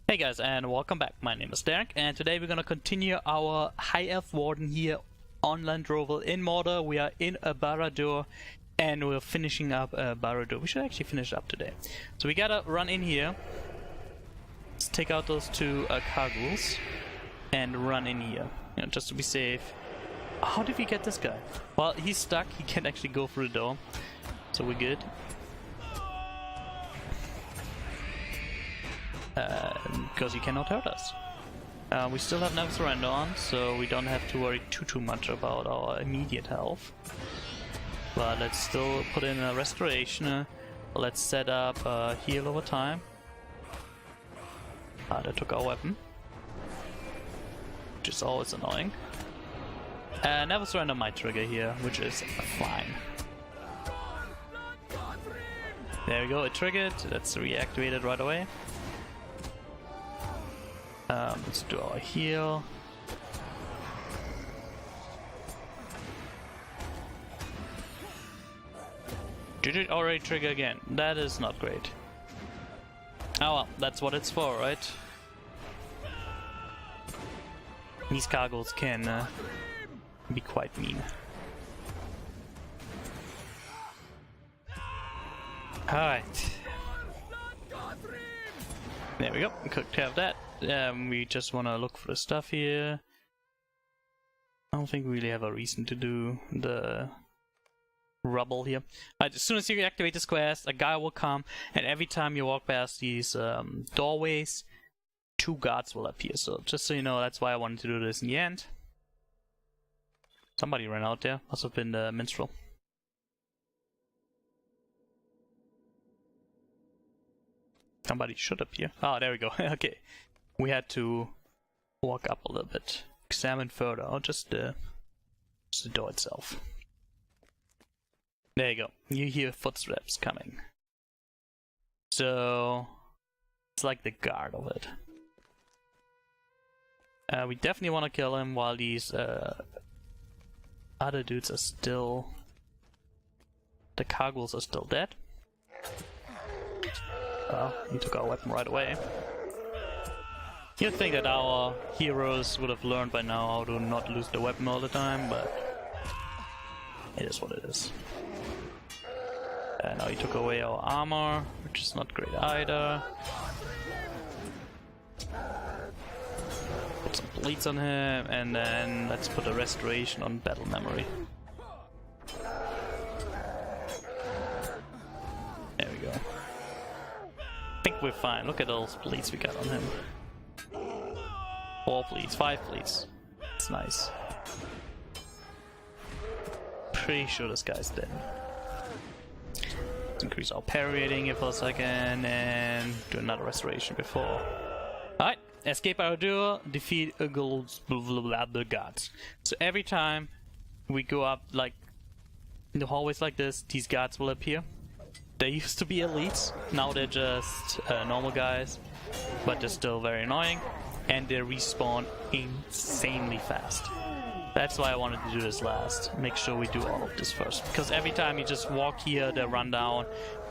Hey guys, and welcome back. My name is Darenk, and today we're gonna continue our High Elf Warden here on Landroval in Mordor. We are in a Barad-dûr, and we're finishing up a Barad-dûr. We should actually finish it up today. So we gotta run in here. Let's take out those two cargoes and run in here, just to be safe. How did we get this guy? Well, he's stuck. He can't actually go through the door, so we're good. Because he cannot hurt us. We still have Never Surrender on, so we don't have to worry too much about our immediate health. But let's still put in a restoration. Let's set up heal over time. That took our weapon, which is always annoying. Never Surrender might trigger here, which is fine. There we go, it triggered. Let's reactivate it right away. Let's do our heal. Did it already trigger again? That is not great. Oh well, that's what it's for, right? These cargoes can be quite mean. Alright. There we go, could have that. We just want to look for the stuff here. I don't think we really have a reason to do the rubble here. As soon as you activate this quest, a guy will come, and every time you walk past these doorways, two guards will appear. So just so you know, that's why I wanted to do this in the end. Somebody ran out there. Must have been the minstrel. Somebody should appear. Oh, there we go. Okay. We had to walk up a little bit. Examine further. Or just the door itself. There you go. You hear footsteps coming. So it's like the guard of it. We definitely want to kill him while these other dudes are still... The cargoes are still dead. Well, he took our weapon right away. You'd think that our heroes would have learned by now how to not lose the weapon all the time, but it is what it is. Now he took away our armor, which is not great either. Put some bleeds on him, and then let's put a restoration on battle memory. There we go. I think we're fine. Look at those bleeds we got on him. 4 bleeds, 5 bleeds. That's nice. Pretty sure this guy's dead. Let's increase our parry rating here for a second and do another restoration before. Alright, escape Barad-dûr, defeat a gold's guards. So every time we go up like in the hallways like this, these guards will appear. They used to be elites, now they're just normal guys, but they're still very annoying, and they respawn insanely fast. That's why I wanted to do this last. Make sure we do all of this first, because every time you just walk here, they run down,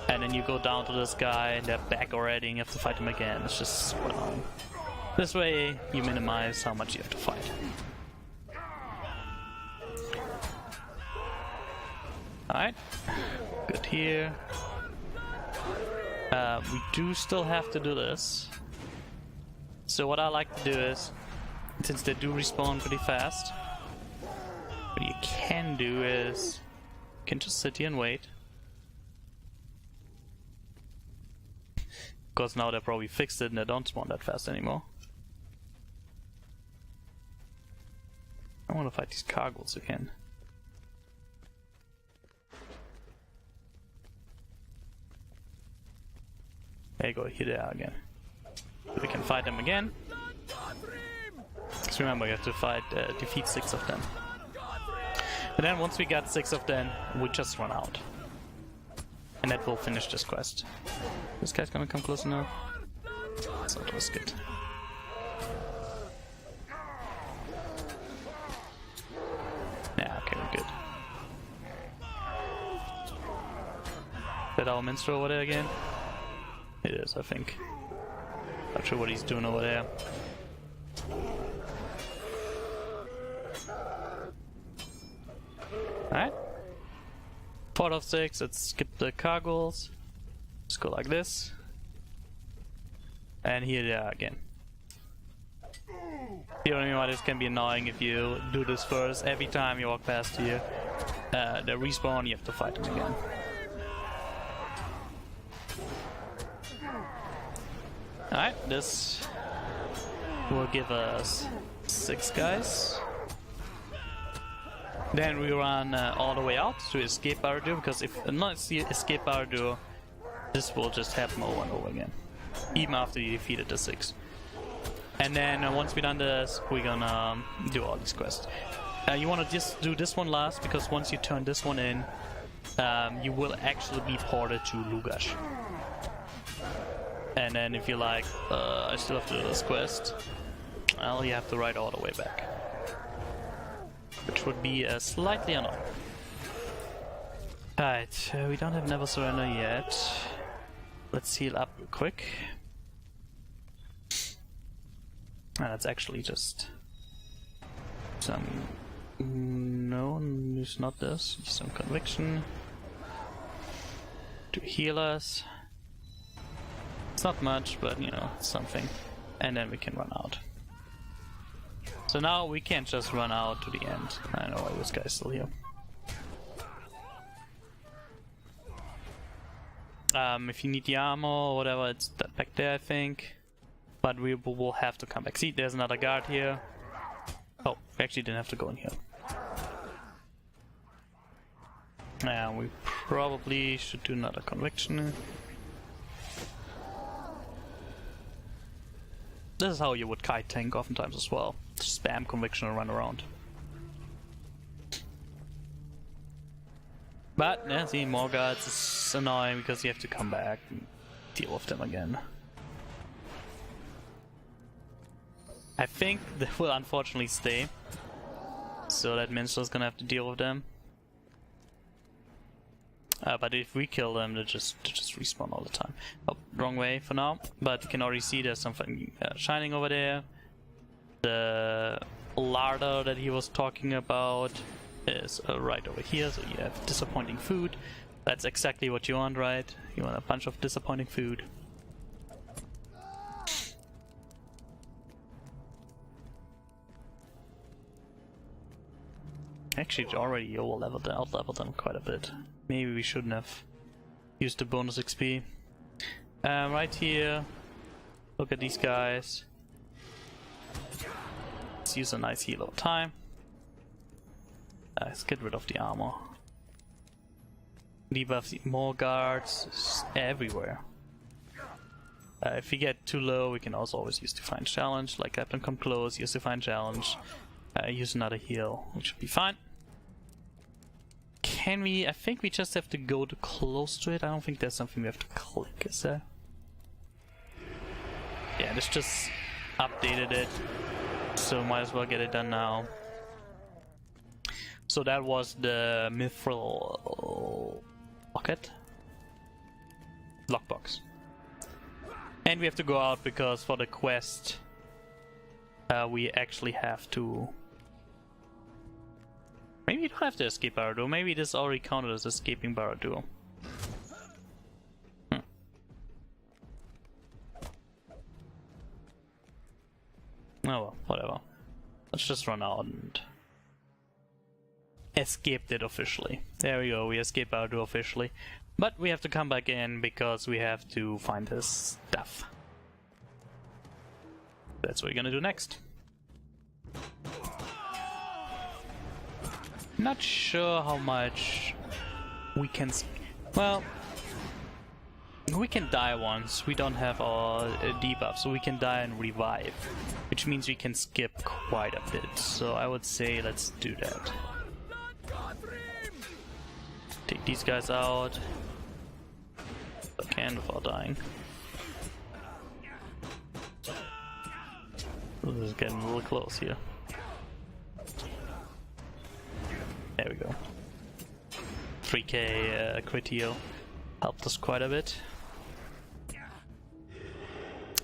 and then you go down to this guy, and they're back already, and you have to fight them again. It's just so annoying. This way, you minimize how much you have to fight. Alright, good here. We do still have to do this. So what I like to do is, since they do respawn pretty fast, what you can do is, you can just sit here and wait. Because now they probably fixed it and they don't spawn that fast anymore. I want to fight these cargoes again. There you go, here they are again. We can fight them again. Because remember, you have to fight, defeat 6 of them. And then once we got 6 of them, we just run out. And that will finish this quest. This guy's gonna come close enough. So it was good. Yeah, okay, we're good. Is that our minstrel over there again? It is, I think. Not sure what he's doing over there. Alright. 4 of 6, let's skip the cargoes. Let's go like this. And here they are again. You know why this can be annoying if you do this first. Every time you walk past here, they respawn, you have to fight them again. Alright, this will give us 6 guys. Then we run all the way out to escape Barad-dûr, because if not escape Barad-dûr, this will just happen over and over again. Even after you defeated the 6. And then once we're done this, we're gonna do all these quests. You wanna just do this one last, because once you turn this one in, you will actually be ported to Lugash. And then if you're like, I still have to do this quest, well, you have to ride all the way back. Which would be slightly annoying. Alright, we don't have Never Surrender yet. Let's heal up real quick. And that's actually just some... No, it's not this. Some conviction to heal us. It's not much, but you know, it's something. And then we can run out. So now we can't just run out to the end. I don't know why this guy's still here. If you need the armor or whatever, it's that back there, I think. But we will have to come back. See, there's another guard here. Oh, we actually didn't have to go in here. Yeah, we probably should do another conviction. This is how you would kite tank oftentimes as well. Just spam conviction and run around. But, yeah, see, more guards is annoying because you have to come back and deal with them again. I think they will unfortunately stay. So that Minstrel's gonna have to deal with them. But if we kill them, they just respawn all the time. Oh, wrong way for now. But you can already see there's something shining over there. The larder that he was talking about is right over here. So you have disappointing food. That's exactly what you want, right? You want a bunch of disappointing food. Actually, already out-leveled them quite a bit. Maybe we shouldn't have used the bonus XP. Right here, look at these guys. Let's use a nice heal over time. Let's get rid of the armor. Debuff more guards everywhere. If we get too low, we can also always use Divine Challenge. Like Captain Come Close, use Divine Challenge. Use another heal, which should be fine. Can we... I think we just have to go too close to it. I don't think there's something we have to click, is there? Yeah, this just updated it. So might as well get it done now. So that was the Mithril... Locket? Lockbox. And we have to go out because for the quest... we actually have to... Maybe you don't have to escape Barad-dûr. Maybe this already counted as escaping Barad-dûr. Oh well, whatever. Let's just run out and... escaped it officially. There we go, we escaped Barad-dûr officially. But we have to come back in because we have to find his stuff. That's what we're gonna do next. Not sure how much we can... Well, we can die once. We don't have our debuff, so we can die and revive. Which means we can skip quite a bit. So I would say let's do that. Take these guys out. If I can without dying. This is getting a little close here. There we go. 3k crit heal helped us quite a bit.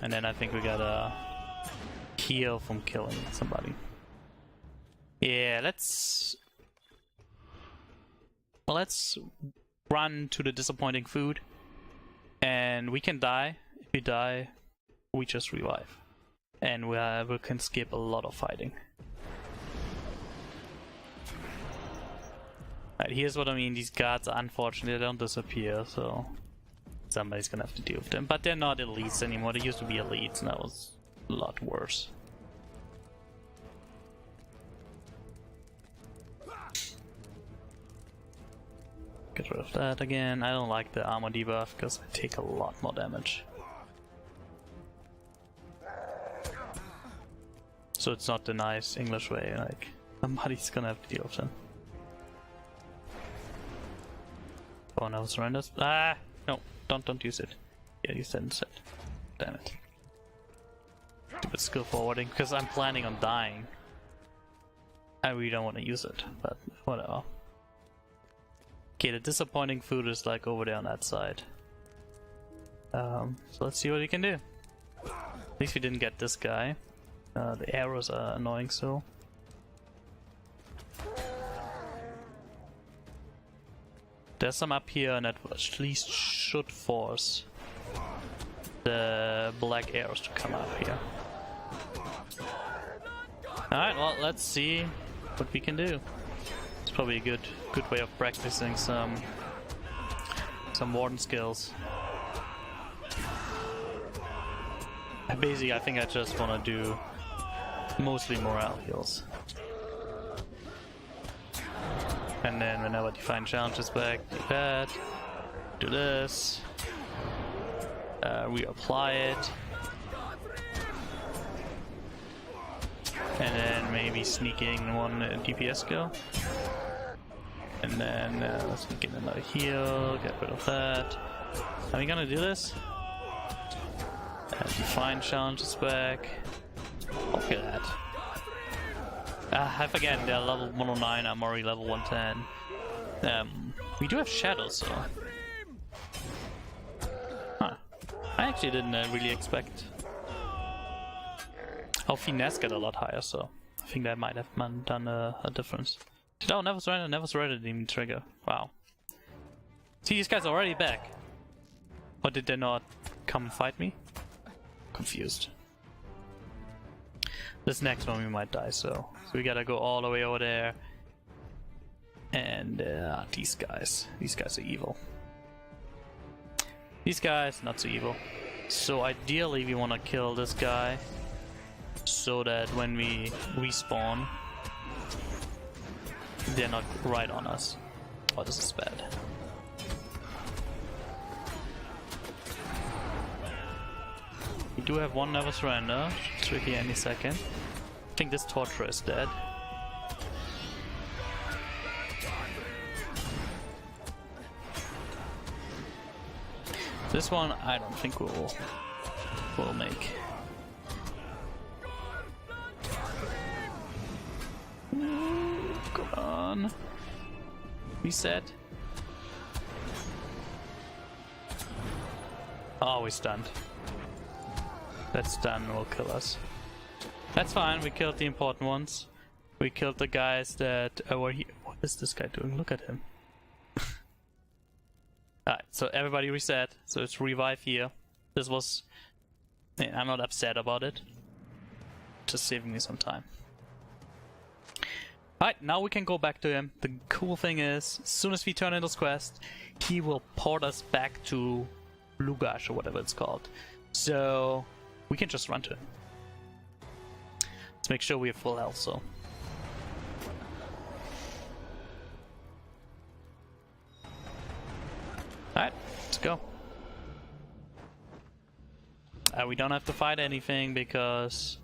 and then I think we gotta heal from killing somebody. Yeah, let's run to the disappointing food, and we can die. If we die, we just revive, and we can skip a lot of fighting. Alright, here's what I mean. These guards, unfortunately, they don't disappear, so somebody's gonna have to deal with them. But they're not elites anymore. They used to be elites, and that was a lot worse. Get rid of that again. I don't like the armor debuff because I take a lot more damage. So it's not the nice English way, like somebody's gonna have to deal with them. Oh no, surrenders. Ah! No, don't use it. Yeah, use that instead. Damn it. Stupid skill forwarding, because I'm planning on dying. I really don't want to use it, but whatever. Okay, the disappointing food is like over there on that side. So let's see what we can do. At least we didn't get this guy. The arrows are annoying, so. There's some up here, and that at least should force the black arrows to come up here. Alright, well, let's see what we can do. It's probably a good way of practicing some Warden skills. Basically, I think I just want to do mostly morale heals. And then whenever Divine Challenge is back, do that, do this, reapply it, and then maybe sneaking one DPS skill. And then let's sneak in another heal, get rid of that. Are we gonna do this? Divine Challenge is back. Look at that. I forget, they're level 109, I'm already level 110. We do have shadows, so. Huh. I actually didn't really expect. Our finesse got a lot higher, so I think that might have done a difference. Oh, never surrender didn't even trigger. Wow. See, these guys are already back. Or did they not come fight me? Confused. This next one we might die, so we gotta go all the way over there. And these guys are evil. These guys, not so evil. So ideally we want to kill this guy, so that when we respawn, they're not right on us. Oh, this is bad. We do have one never surrender, tricky any second. I think this torturer is dead. This one I don't think we'll make. Ooh, come on. Reset. Oh, we're stunned. That stun will kill us. That's fine, we killed the important ones. We killed the guys that were here. What is this guy doing? Look at him. Alright, so everybody reset. So it's revive here. This was... I'm not upset about it. Just saving me some time. Alright, now we can go back to him. The cool thing is, as soon as we turn in this quest, he will port us back to Lugash or whatever it's called. So we can just run to him. Let's make sure we have full health, so. Alright, let's go. We don't have to fight anything because,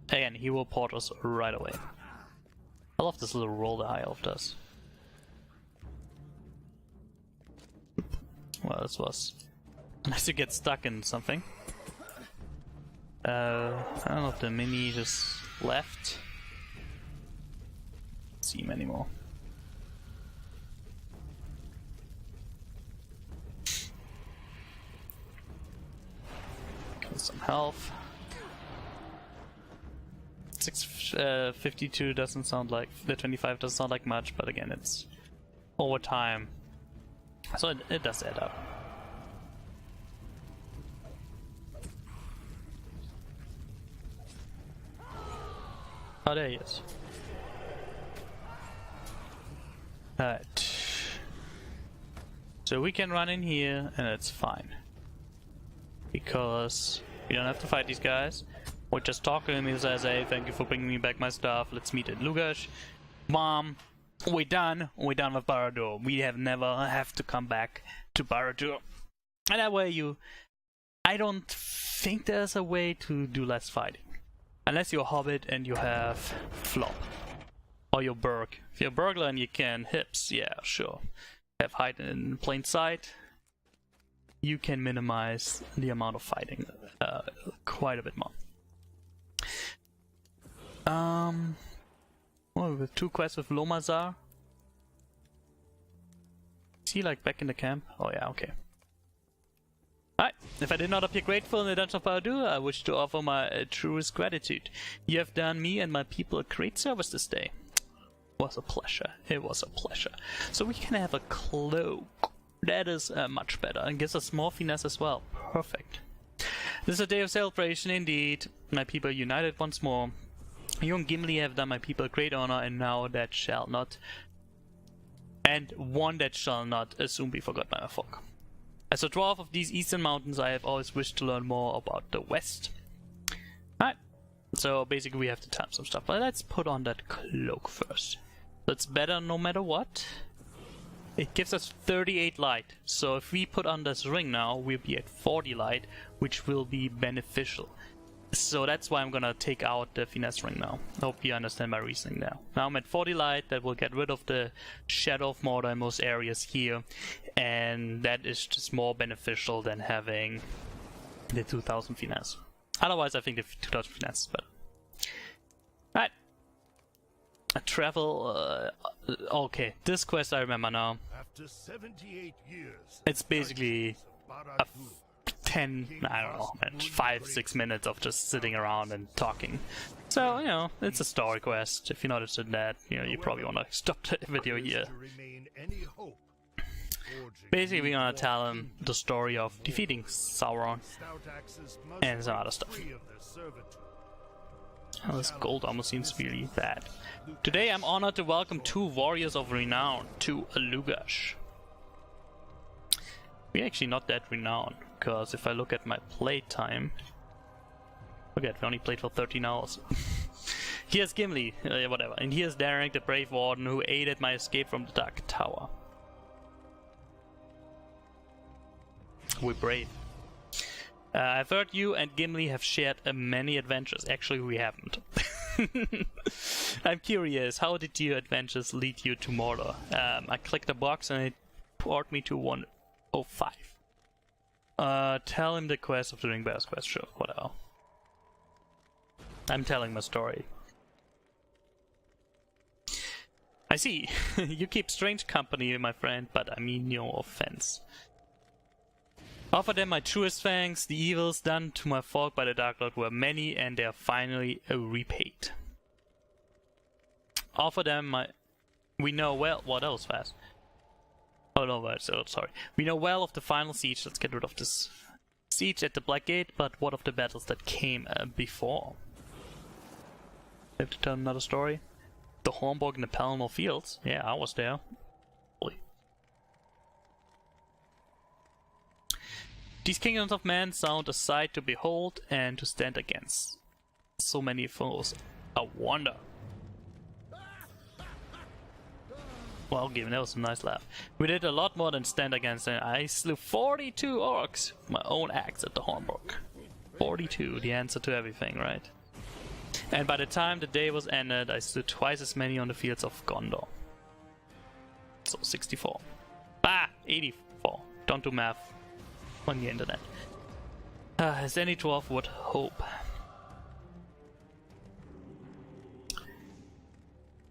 again, he will port us right away. I love this little roll the high elf does. Well, this was nice to get stuck in something. I don't know if the mini just left. Don't see him anymore. some health. 652 doesn't sound like, the 25 doesn't sound like much, but again, it's over time. So it does add up. Oh, there he is. Alright. So we can run in here and it's fine. Because we don't have to fight these guys. Or just talk to him, he says, hey, thank you for bringing me back my stuff, let's meet at Lugash. Mom, we're done with Barad-dûr. We have never have to come back to Barad-dûr. And that way I don't think there's a way to do less fighting. Unless you're a hobbit and you have flop. Or you're Berg. If you're a burglar and you can hips, yeah, sure. Have hide in plain sight. You can minimize the amount of fighting quite a bit more. Well, with 2 quests with Lomazar. Is he like back in the camp? Oh yeah, okay. Alright, if I did not appear grateful in the Dungeon of Barad-dûr, I wish to offer my truest gratitude. You have done me and my people a great service this day. It was a pleasure. It was a pleasure. So we can have a cloak. That is much better and gives us more finesse as well. Perfect. This is a day of celebration indeed. My people are united once more. You and Gimli have done my people a great honor, and now that shall not, and one that shall not soon be forgot by my folk. As a dwarf of these eastern mountains, I have always wished to learn more about the west. Alright, so basically we have to time some stuff, but let's put on that cloak first. That's better no matter what. It gives us 38 light, so if we put on this ring now, we'll be at 40 light, which will be beneficial. So that's why I'm gonna take out the finesse ring now. I hope you understand my reasoning now. Now I'm at 40 light, that will get rid of the shadow of Mordor in most areas here, and that is just more beneficial than having the 2000 finesse. Otherwise I think the 2000 finesse is better. Alright. Travel, okay, this quest I remember now. After 78 years, it's basically a 10, I don't know, 5-6 minutes of just sitting around and talking. So, you know, it's a story quest. If you're not interested in that, you know, you probably want to stop the video here. Basically, we're gonna tell him the story of defeating Sauron and some other stuff. Oh, this gold almost seems really bad. Today I'm honored to welcome 2 warriors of renown to Lugash. We're actually not that renowned, because if I look at my playtime... Forget, we only played for 13 hours. Here's Gimli, whatever, and here's Darenk, the brave Warden, who aided my escape from the Dark Tower. We're brave. I've heard you and Gimli have shared many adventures. Actually, we haven't. I'm curious, how did your adventures lead you to Mordor? I clicked a box and it brought me to 105. Tell him the quest of the Ring Bearer's quest, sure, whatever. I'm telling my story. I see. You keep strange company, my friend, but I mean no offense. Offer them my truest thanks. The evils done to my folk by the Dark Lord were many, and they are finally repaid. Offer them my... We know well... What else fast? Oh no, sorry. We know well of the final siege. Let's get rid of this siege at the Black Gate, but what of the battles that came before? I have to tell another story. The Hornborg in the Pelennor Fields. Yeah, I was there. Holy. These kingdoms of men sound a sight to behold and to stand against. So many foes. A wonder. Well, given that was a nice laugh. We did a lot more than stand against them. I slew 42 orcs with my own axe at the Hornborg. 42, the answer to everything, right? And by the time the day was ended, I slew twice as many on the fields of Gondor. So 64. Ah, 84. Don't do math on the internet. As any dwarf would hope.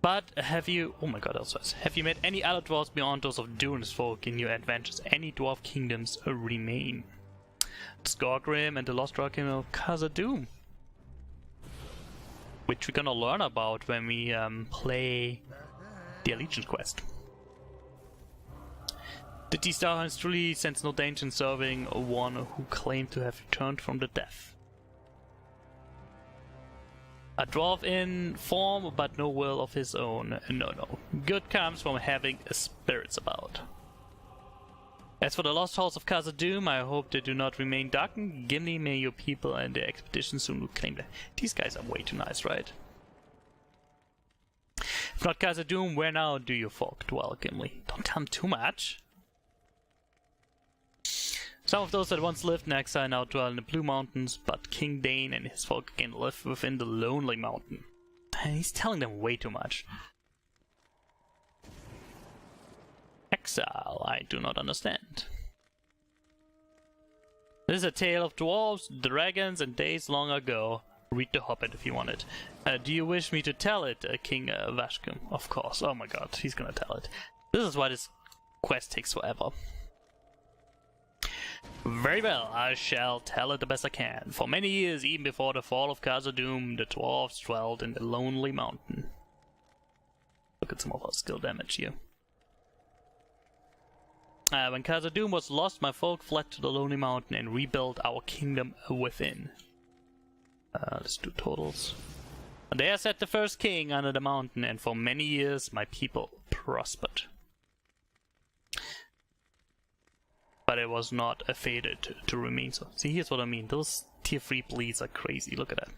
But have you... Oh my god, also have you met any other dwarves beyond those of Durin's folk in your adventures? Any dwarf kingdoms remain? Skorgrim and the Lost Rock of Khazad-dûm, which we're gonna learn about when we play the Allegiance quest. The T-Star truly sense no danger in serving one who claimed to have returned from the death. A dwarf in form, but no will of his own. No. Good comes from having spirits about. As for the lost halls of Khazad-dûm, I hope they do not remain darkened. Gimli, may your people and their expedition soon reclaim them. These guys are way too nice, right? If not Khazad-dûm, where now do your folk dwell, Gimli? Don't tell them too much. Some of those that once lived in exile now dwell in the Blue Mountains, but King Dane and his folk again live within the Lonely Mountain. And he's telling them way too much. Exile, I do not understand. This is a tale of dwarves, dragons, and days long ago. Read The Hobbit if you want it. Do you wish me to tell it, King Vashkum? Of course. Oh my god, he's gonna tell it. This is why this quest takes forever. Very well, I shall tell it the best I can. For many years, even before the fall of Khazad-dûm, the dwarves dwelled in the Lonely Mountain. Look at some of our skill damage here. When Khazad-dûm was lost, my folk fled to the Lonely Mountain and rebuilt our kingdom within. Let's do totals. There sat the first king under the mountain, and for many years my people prospered. But it was not fated to remain so. See, here's what I mean. Those tier 3 bleeds are crazy. Look at that.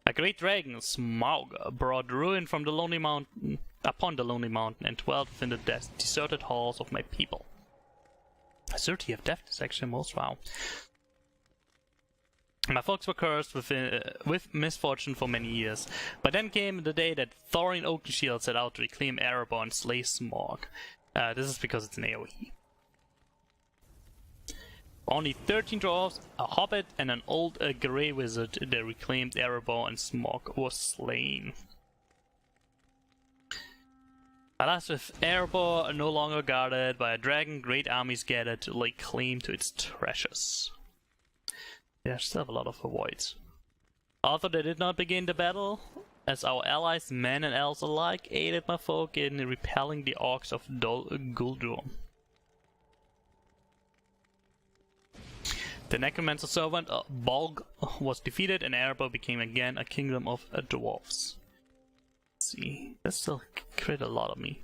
A great dragon, Smaug, brought ruin from the Lonely Mountain upon the Lonely Mountain and dwelt within the deserted halls of my people. 30 of death is actually most wow. My folks were cursed with misfortune for many years, but then came the day that Thorin Oakenshield set out to reclaim Erebor and slay Smaug. This is because it's an AoE. Only 13 dwarves, a hobbit, and an old grey wizard that reclaimed Erebor, and Smaug was slain. Alas, with Erebor no longer guarded by a dragon, great armies gathered to lay claim to its treasures. Yeah, still have a lot of voids. Although they did not begin the battle, as our allies, men and elves alike, aided my folk in repelling the orcs of Dol Guldur. The necromancer servant Bolg was defeated, and Erebor became again a kingdom of dwarves. Let's see, that still crit a lot of me.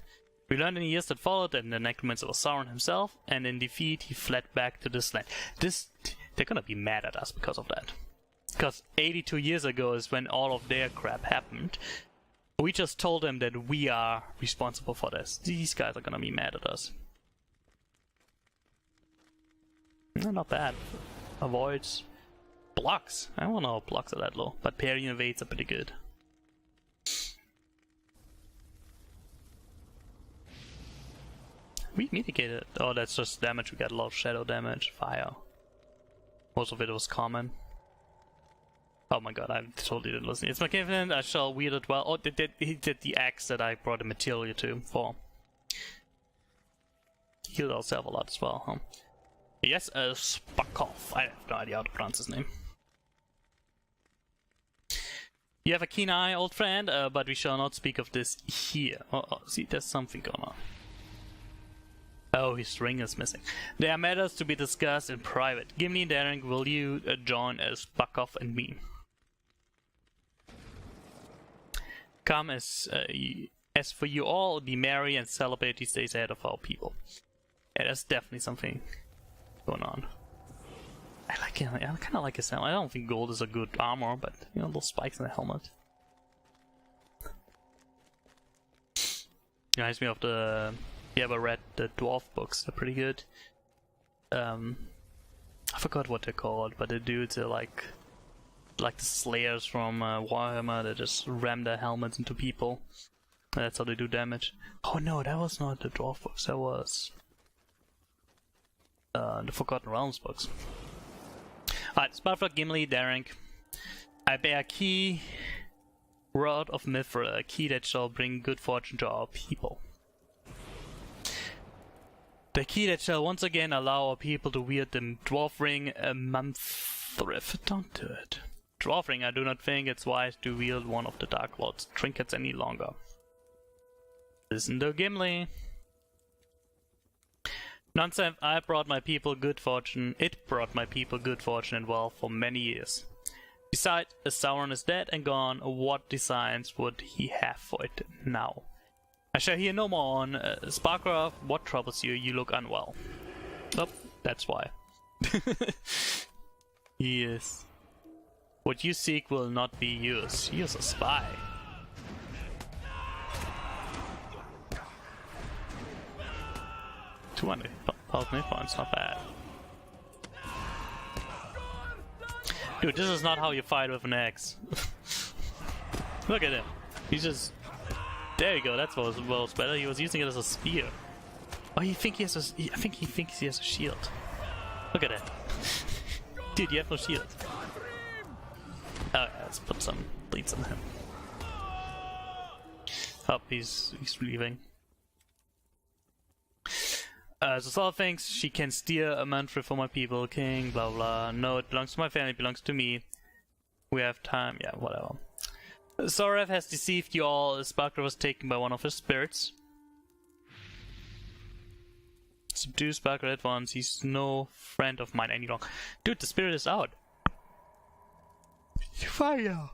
We learned in the years that followed that the necromancer was Sauron himself, and in defeat he fled back to this land. They're gonna be mad at us because of that. Because 82 years ago is when all of their crap happened. We just told them that we are responsible for this. These guys are gonna be mad at us. No, not bad. Avoids. Blocks. I don't know if blocks are that low, but parry and evades are pretty good. We mitigated. Oh, that's just damage. We got a lot of shadow damage. Fire. Most of it was common. Oh my god, I totally didn't listen. It's my confidence. I shall wield it well. Oh, he did the axe that I brought the material to for. Healed ourselves a lot as well, huh? Yes, Spakov. I have no idea how to pronounce his name. You have a keen eye, old friend, but we shall not speak of this here. Oh, see, there's something going on. Oh, his ring is missing. There are matters to be discussed in private. Gimli and Darenk, will you join Spakov and me? Come, as for you all, be merry and celebrate these days ahead of our people. Yeah, there's definitely something going on. I like him. I kind of like his helmet. I don't think gold is a good armor, but you know, little spikes in the helmet. Reminds me of the. You ever read the Dwarf books? They're pretty good. I forgot what they're called, but the dudes are like the slayers from Warhammer that just ram their helmets into people. And that's how they do damage. Oh no, that was not the Dwarf books. That was the Forgotten Realms books. Alright, Sparflock, Gimli, Darenk. I bear a key, Rod of Mithril, a key that shall bring good fortune to our people. The key that shall once again allow our people to wield the Dwarf Ring a month. Don't do it. Dwarf Ring, I do not think it's wise to wield one of the Dark Lord's trinkets any longer. Listen to Gimli. Nonsense, I brought my people good fortune. It brought my people good fortune and wealth for many years. Besides, as Sauron is dead and gone, what designs would he have for it now? I shall hear no more on Sparkler. What troubles you? You look unwell. Oh, that's why. Yes. What you seek will not be yours. You're a spy. $200,000 points, not bad. Dude, this is not how you fight with an axe. Look at him. He's just... There you go, that's what was better. He was using it as a spear. Oh, I think he thinks he has a shield. Look at that. Dude, you have no shield. Let's put some bleeds on him. Oh, he's leaving. So Saul thinks she can steer a mantra for my people, king, blah blah. No, it belongs to my family, it belongs to me. We have time, yeah, whatever. Sorev has deceived you all. Sparkler was taken by one of his spirits. Subdue Sparkler at once. He's no friend of mine any longer. Dude, the spirit is out. Fire!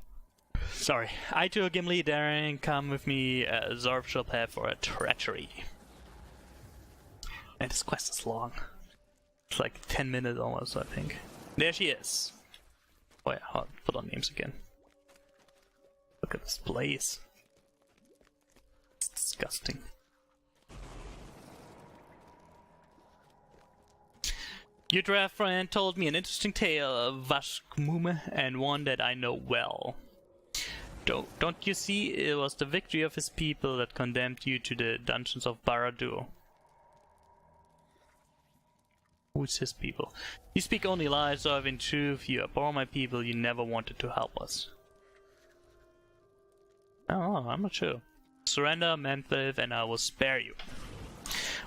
Sorry. I too, Gimli, Darenk, come with me. Zorb shall pay for a treachery. And this quest is long. It's like 10 minutes almost, I think. There she is. Oh yeah, I'll put on names again. Look at this place. It's disgusting. Your draft friend told me an interesting tale of Vashkmume, and one that I know well. Don't you see, it was the victory of his people that condemned you to the dungeons of Barad-dûr. Who's his people? You speak only lies, so if in truth you abhor my people, you never wanted to help us. Oh, I'm not sure. Surrender, Manfilth, and I will spare you.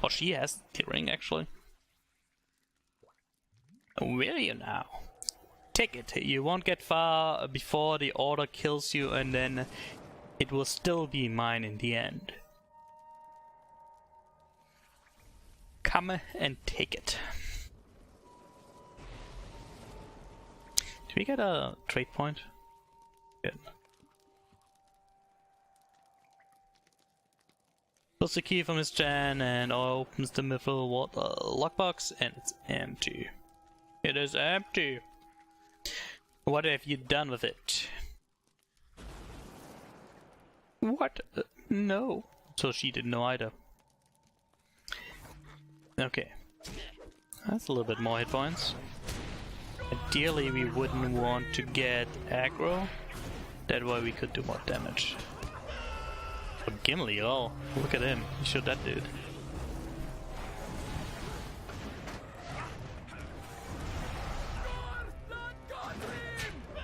Oh, she has the ring, actually. Will you now? Take it. You won't get far before the order kills you, and then it will still be mine in the end. Come and take it. Did we get a trade point? Good. Pulls the key from his gen and opens the mithril water lockbox, and it's empty. It is empty. What have you done with it? What? No. So she didn't know either. Okay. That's a little bit more hit points. Ideally we wouldn't want to get aggro. That way we could do more damage. But Gimli, oh, look at him. He shot that dude.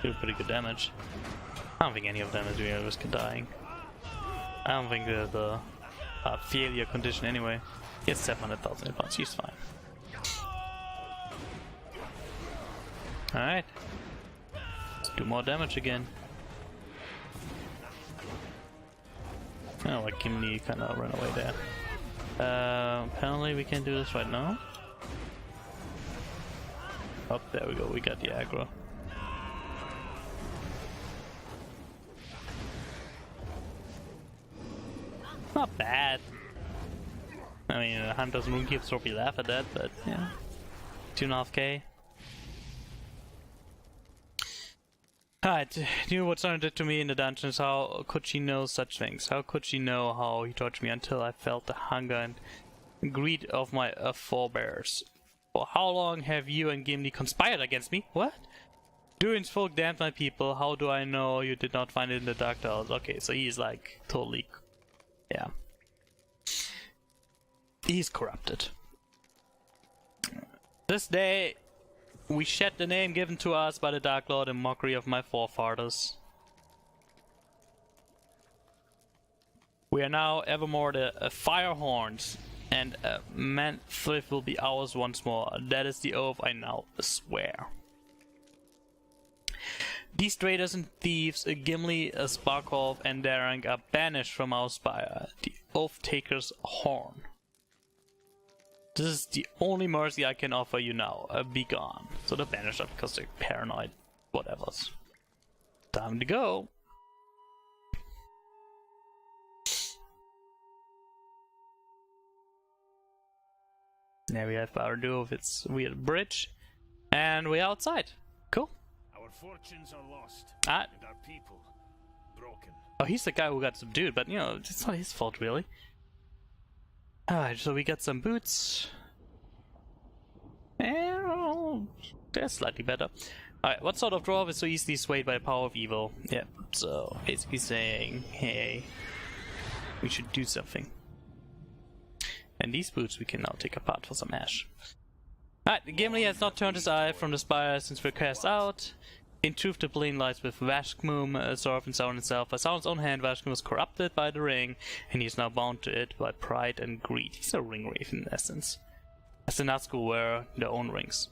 Do pretty good damage. I don't think any of them is really at risk of dying. I don't think they're the failure condition anyway. He has 700,000 hit points, he's fine. Alright. Let's do more damage again. Oh, like Gimli kinda ran away there. Apparently we can do this right now. Oh, there we go, we got the aggro. Not bad. I mean, Hunter's Moonkeep probably laugh at that, but yeah. 2.5k. Alright, knew what Sona did to me in the dungeons. How could she know such things? How could she know how he tortured me until I felt the hunger and greed of my forebears? For how long have you and Gimli conspired against me? What? Durin's folk damned my people. How do I know you did not find it in the Dark Towers? Okay, so he's like totally... yeah. He's corrupted. This day, we shed the name given to us by the Dark Lord in mockery of my forefathers. We are now evermore the fire horns and Manfred will be ours once more. That is the oath I now swear. These traitors and thieves, Gimli, Sparkov, and Darenk are banished from our spire. The Oath-Taker's Horn. This is the only mercy I can offer you now. Be gone. So they're banished because they're paranoid. Whatever's. Time to go. There we have Baradu with its weird bridge. And we're outside. Cool. Our fortunes are lost, Ah. and our people broken. Oh, he's the guy who got subdued, but you know, it's not his fault really. Alright, so we got some boots. And they're slightly better. Alright, what sort of dwarf is so easily swayed by the power of evil? Yeah, so basically saying, hey, we should do something. And these boots we can now take apart for some ash. Alright, Gimli has not turned his eye from the spire since we're cast out. In truth, the blame lies with Vashkmum, Sorf and Sauron himself. By Sauron's own hand, Vashkmum was corrupted by the ring, and he is now bound to it by pride and greed. He's a ring raven in essence. As the Nazgûl were their own rings.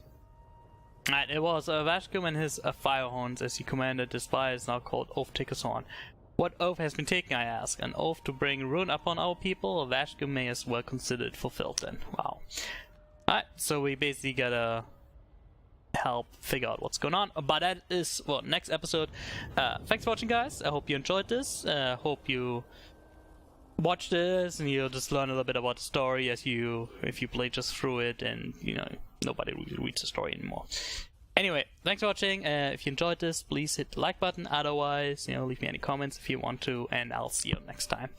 Alright, it was Vashkmum and his fire horns as he commanded the spire is now called Oath-Taker's Horn. What oath has been taken, I ask? An oath to bring ruin upon our people? Vashkmum may as well consider it fulfilled then. Wow. Alright, so we basically gotta help figure out what's going on, but that is well next episode. Thanks for watching, guys. I hope you enjoyed this. Hope you watch this and you'll just learn a little bit about the story if you play just through it, and you know nobody really reads the story anymore. Anyway, thanks for watching. If you enjoyed this, please hit the like button. Otherwise, you know, leave me any comments if you want to, and I'll see you next time.